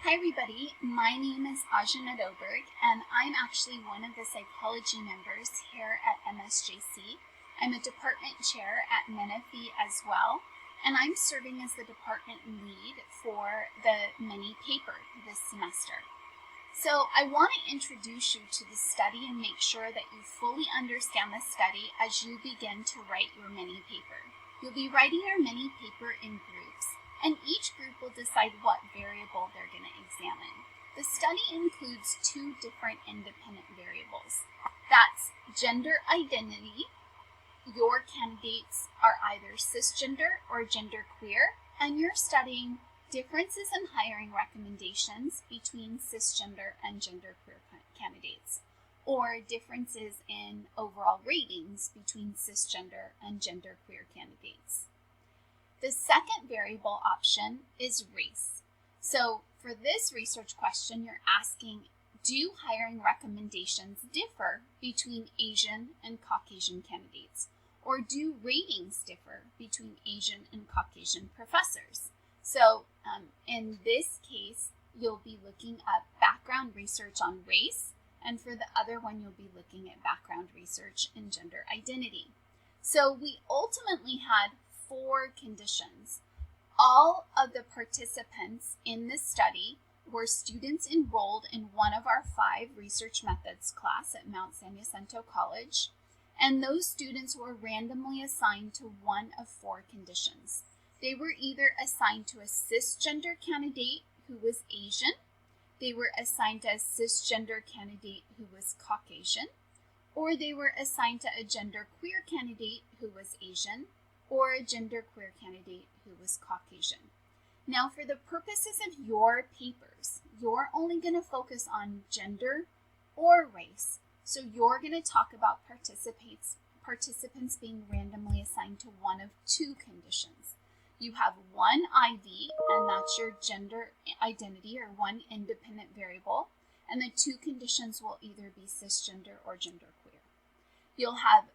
Hi everybody, my name is Ajanet Oberg and I'm actually one of the psychology members here at MSJC. I'm a department chair at Menifee as well, and I'm serving as the department lead for the mini paper this semester. So I want to introduce you to the study and make sure that you fully understand the study as you begin to write your mini paper. You'll be writing your mini paper in groups, and each group will decide what variable they're going to examine. The study includes two different independent variables. That's gender identity. Your candidates are either cisgender or genderqueer, and you're studying differences in hiring recommendations between cisgender and genderqueer candidates, or differences in overall ratings between cisgender and genderqueer candidates. The second variable option is race. So for this research question, you're asking, do hiring recommendations differ between Asian and Caucasian candidates? Or do ratings differ between Asian and Caucasian professors? So in this case, you'll be looking at background research on race, and for the other one, you'll be looking at background research in gender identity. So we ultimately had 4 conditions. All of the participants in this study were students enrolled in one of our 5 research methods class at Mount San Jacinto College, and those students were randomly assigned to one of 4 conditions. They were either assigned to a cisgender candidate who was Asian, they were assigned to a cisgender candidate who was Caucasian, or they were assigned to a genderqueer candidate who was Asian, or a genderqueer candidate who was Caucasian. Now, for the purposes of your papers, you're only going to focus on gender or race. So you're going to talk about participants being randomly assigned to one of 2 conditions. You have one IV, and that's your gender identity or one independent variable, and the 2 conditions will either be cisgender or genderqueer. You'll have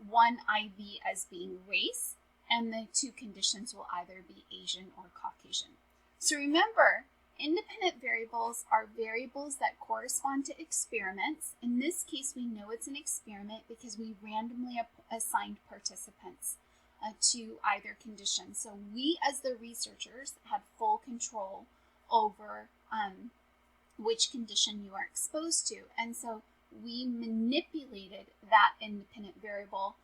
one IV as being race, and the 2 conditions will either be Asian or Caucasian. So remember, independent variables are variables that correspond to experiments. In this case, we know it's an experiment because we randomly assigned participants to either condition. So we, as the researchers, had full control over which condition you are exposed to. And so we manipulated that independent variable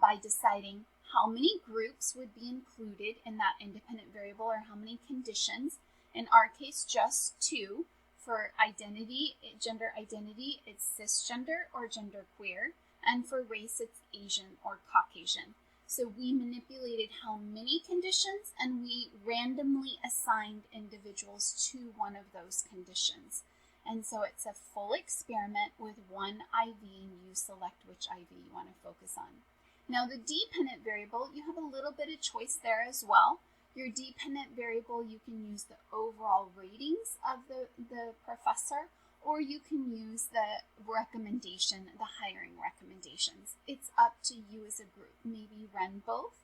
by deciding how many groups would be included in that independent variable or how many conditions. In our case, just 2. For identity, gender identity, it's cisgender or genderqueer, and for race, it's Asian or Caucasian. So we manipulated how many conditions, and we randomly assigned individuals to one of those conditions. And so it's a full experiment with one IV, and you select which IV you want to focus on. Now, the dependent variable, you have a little bit of choice there as well. Your dependent variable, you can use the overall ratings of the professor, or you can use the recommendation, the hiring recommendations. It's up to you as a group. Maybe run both.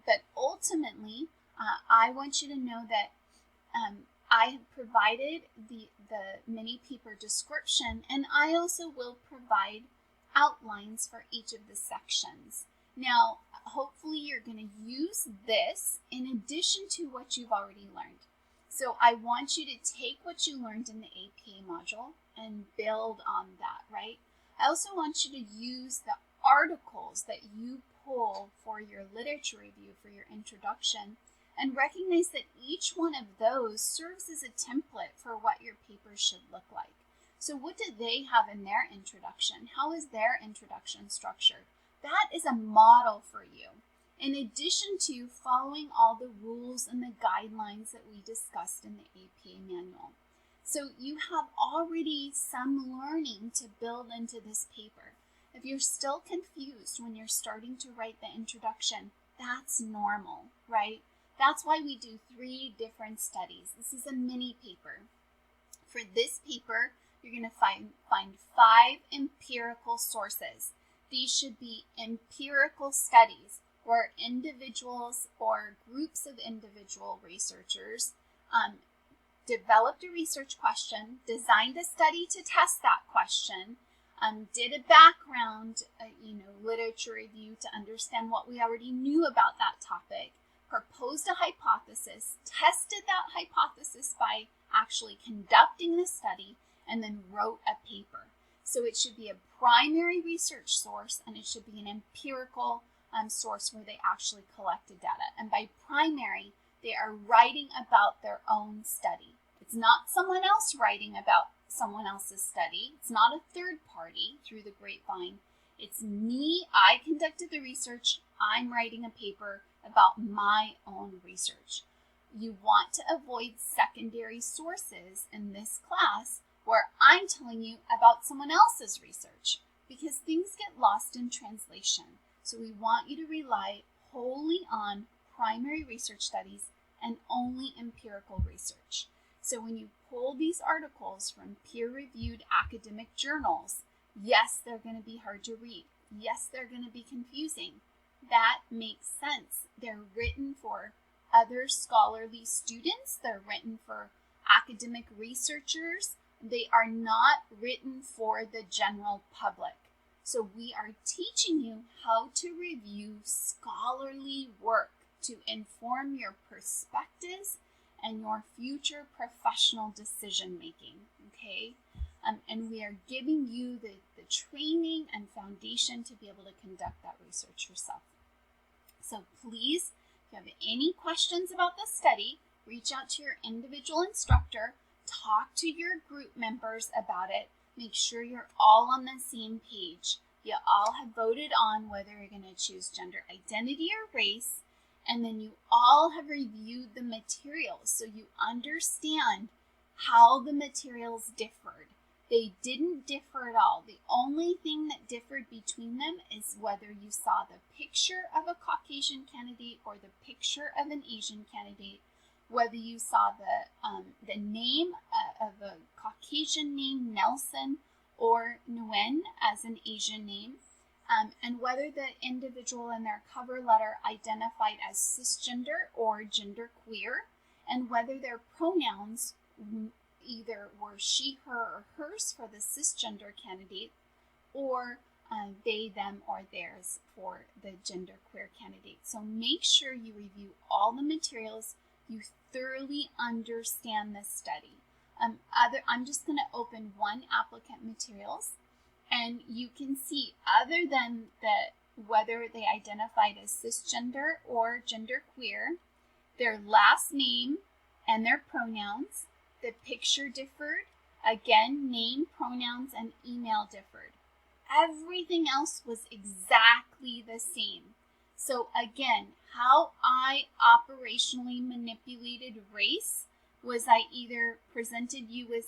But ultimately, I want you to know that I have provided the mini paper description, and I also will provide outlines for each of the sections. Now, hopefully you're going to use this in addition to what you've already learned. So I want you to take what you learned in the APA module and build on that, right? I also want you to use the articles that you pull for your literature review, for your introduction, and recognize that each one of those serves as a template for what your paper should look like. So what do they have in their introduction? How is their introduction structured? That is a model for you, in addition to following all the rules and the guidelines that we discussed in the APA manual. So you have already some learning to build into this paper. If you're still confused when you're starting to write the introduction, that's normal, right? That's why we do 3 different studies. This is a mini paper. For this paper, you're going to find 5 empirical sources. These should be empirical studies where individuals or groups of individual researchers developed a research question, designed a study to test that question, did a background, literature review to understand what we already knew about that topic, proposed a hypothesis, tested that hypothesis by actually conducting the study, and then wrote a paper. So it should be a primary research source, and it should be an empirical source where they actually collected data. And by primary, they are writing about their own study. It's not someone else writing about someone else's study. It's not a third party through the grapevine. It's me. I conducted the research. I'm writing a paper about my own research. You want to avoid secondary sources in this class where I'm telling you about someone else's research, because things get lost in translation. So we want you to rely wholly on primary research studies and only empirical research. So when you pull these articles from peer-reviewed academic journals, yes, they're going to be hard to read. Yes, they're going to be confusing. That makes sense. They're written for other scholarly students. They're written for academic researchers. They are not written for the general public. So we are teaching you how to review scholarly work to inform your perspectives and your future professional decision making, okay? And we are giving you the training and foundation to be able to conduct that research yourself. So please, if you have any questions about the study, reach out to your individual instructor, talk to your group members about it, make sure you're all on the same page. You all have voted on whether you're going to choose gender identity or race, and then you all have reviewed the materials so you understand how the materials differed. They didn't differ at all. The only thing that differed between them is whether you saw the picture of a Caucasian candidate or the picture of an Asian candidate, whether you saw the name of a Caucasian name, Nelson, or Nguyen as an Asian name, and whether the individual in their cover letter identified as cisgender or genderqueer, and whether their pronouns either were she, her, or hers for the cisgender candidate, or they, them, or theirs for the genderqueer candidate. So make sure you review all the materials, you thoroughly understand the study. I'm just going to open one applicant materials, and you can see, other than whether they identified as cisgender or genderqueer, their last name and their pronouns, the picture differed, again, name, pronouns, and email differed. Everything else was exactly the same. So again, how I operationally manipulated race was I either presented you as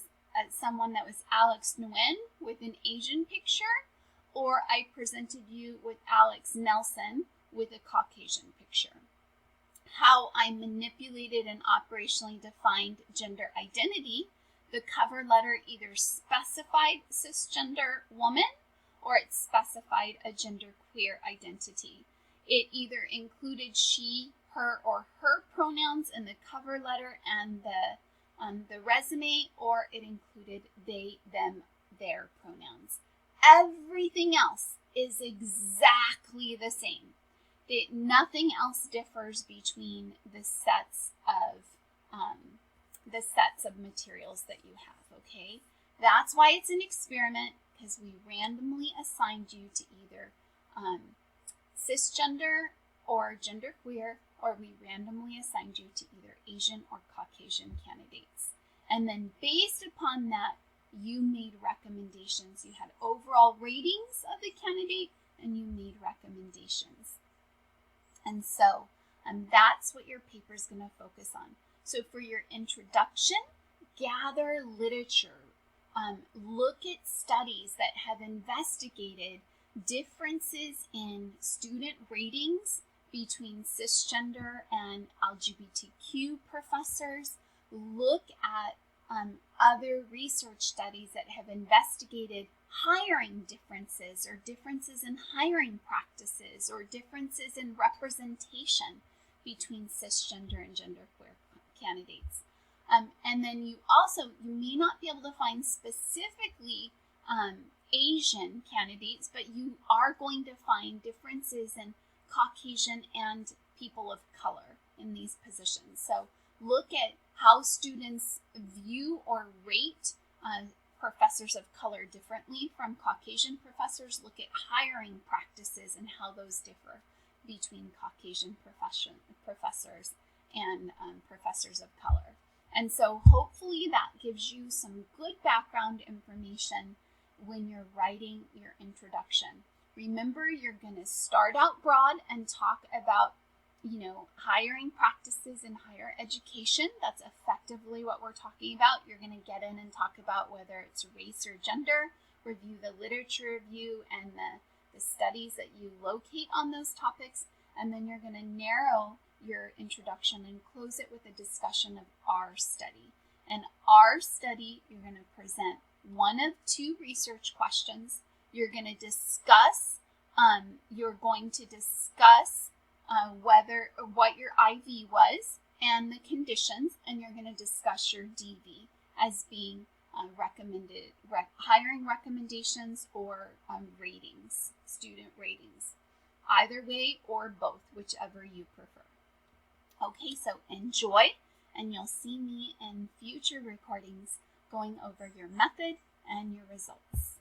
someone that was Alex Nguyen with an Asian picture, or I presented you with Alex Nelson with a Caucasian picture. How I manipulated and operationally defined gender identity, the cover letter either specified cisgender woman or it specified a genderqueer identity. It either included she, her, or her pronouns in the cover letter and the resume, or it included they, them, their pronouns. Everything else is exactly the same. Nothing else differs between the sets of materials that you have, okay? That's why it's an experiment, because we randomly assigned you to either cisgender or genderqueer, or we randomly assigned you to either Asian or Caucasian candidates. And then based upon that, you made recommendations. You had overall ratings of the candidate, and you made recommendations. And so that's what your paper is going to focus on. So for your introduction, gather literature. Look at studies that have investigated differences in student ratings between cisgender and LGBTQ professors. Look at other research studies that have investigated hiring differences, or differences in hiring practices, or differences in representation between cisgender and genderqueer candidates. And then you may not be able to find specifically Asian candidates, but you are going to find differences in Caucasian and people of color in these positions. So look at how students view or rate professors of color differently from Caucasian professors. Look at hiring practices and how those differ between Caucasian professors and professors of color. And so hopefully that gives you some good background information when you're writing your introduction. Remember, you're going to start out broad and talk about, hiring practices in higher education. That's effectively what we're talking about. You're going to get in and talk about whether it's race or gender, review the literature review and the studies that you locate on those topics, and then you're going to narrow your introduction and close it with a discussion of our study. And our study, you're going to present one of two research questions. You're going to discuss what your IV was and the conditions, and you're going to discuss your DV as being hiring recommendations or ratings, student ratings, either way or both, whichever you prefer. Okay, so enjoy, and you'll see me in future recordings going over your method and your results.